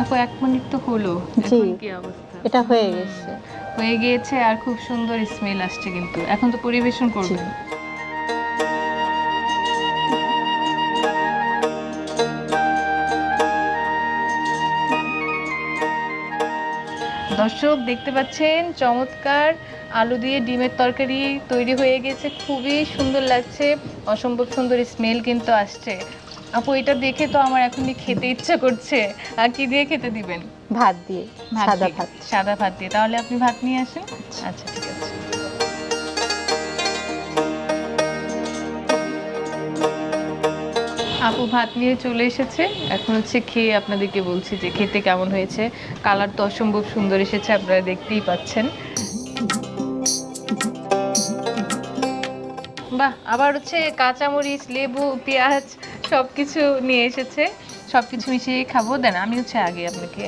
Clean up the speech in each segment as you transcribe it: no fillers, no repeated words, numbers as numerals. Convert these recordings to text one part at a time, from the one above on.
আপু 1 মিনিট তো হলো, জি এখন কি অবস্থা? এটা হয়ে গেছে। হয়ে গিয়েছে আর খুব সুন্দর স্মেল আসছে কিন্তু। এখন তো পরিবেশন করবেন। দর্শক দেখতে পাচ্ছেন চমৎকার আলু দিয়ে ডিমের তরকারি তৈরি হয়ে গেছে, খুবই সুন্দর লাগছে, অসম্ভব সুন্দর স্মেল কিন্তু আসছে। আপু এটা দেখে তো আমার এখনই খেতে ইচ্ছা করছে। আর কি দিয়ে খেতে দিবেন? ভাত দিয়ে, ভাত সাদা দিয়ে, ভাত। সাদা ভাত দিয়ে। তাহলে আপনি ভাত নিয়ে আসেন। আচ্ছা ঠিক আছে। আপু ভাত নিয়ে চলে এসেছে, এখন হচ্ছে খেয়ে আপনাদেরকে বলছি যে খেতে কেমন হয়েছে। কালার তো অসম্ভব সুন্দর এসেছে, আপনারা দেখতেই পাচ্ছেন। বাহ, আবার হচ্ছে কাঁচামরিচ, লেবু, পেঁয়াজ সবকিছু নিয়ে এসেছে, সবকিছু মিশিয়ে খাবো। দেন আমি হচ্ছে আগে আপনাকে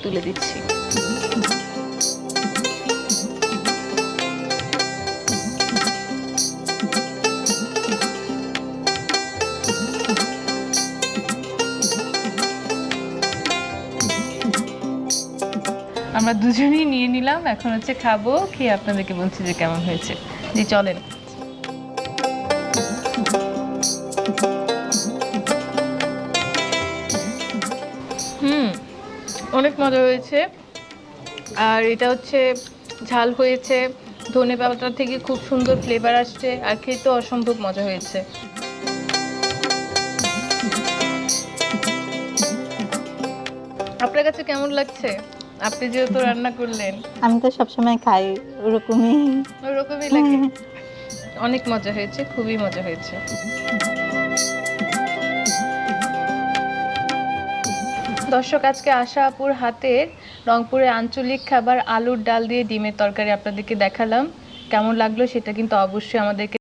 তুলে দিচ্ছি। আমরা দুজনেই নিয়ে নিলাম, এখন হচ্ছে খাবো, খেয়ে আপনাদেরকে বলছি যে কেমন হয়েছে। জি চলেন। অনেক মজা হয়েছে। আর এটা হচ্ছে ঝাল হয়েছে, ধনে পাতা থেকে খুব সুন্দর ফ্লেভার আসছে, আর খেতে অসম্ভব মজা হয়েছে। আপনার কাছে কেমন লাগছে? আপনি যেহেতু রান্না করলেন। আমি তো সবসময় খাই ওরকমই। ওরকমই লাগে। অনেক মজা হয়েছে, খুবই মজা হয়েছে। দর্শক আজকে আশা আপুর হাতের রংপুরের আঞ্চলিক খাবার আলুর ডাল দিয়ে ডিমের তরকারি আপনাদেরকে দেখালাম। কেমন লাগলো সেটা কিন্তু অবশ্যই আমাদেরকে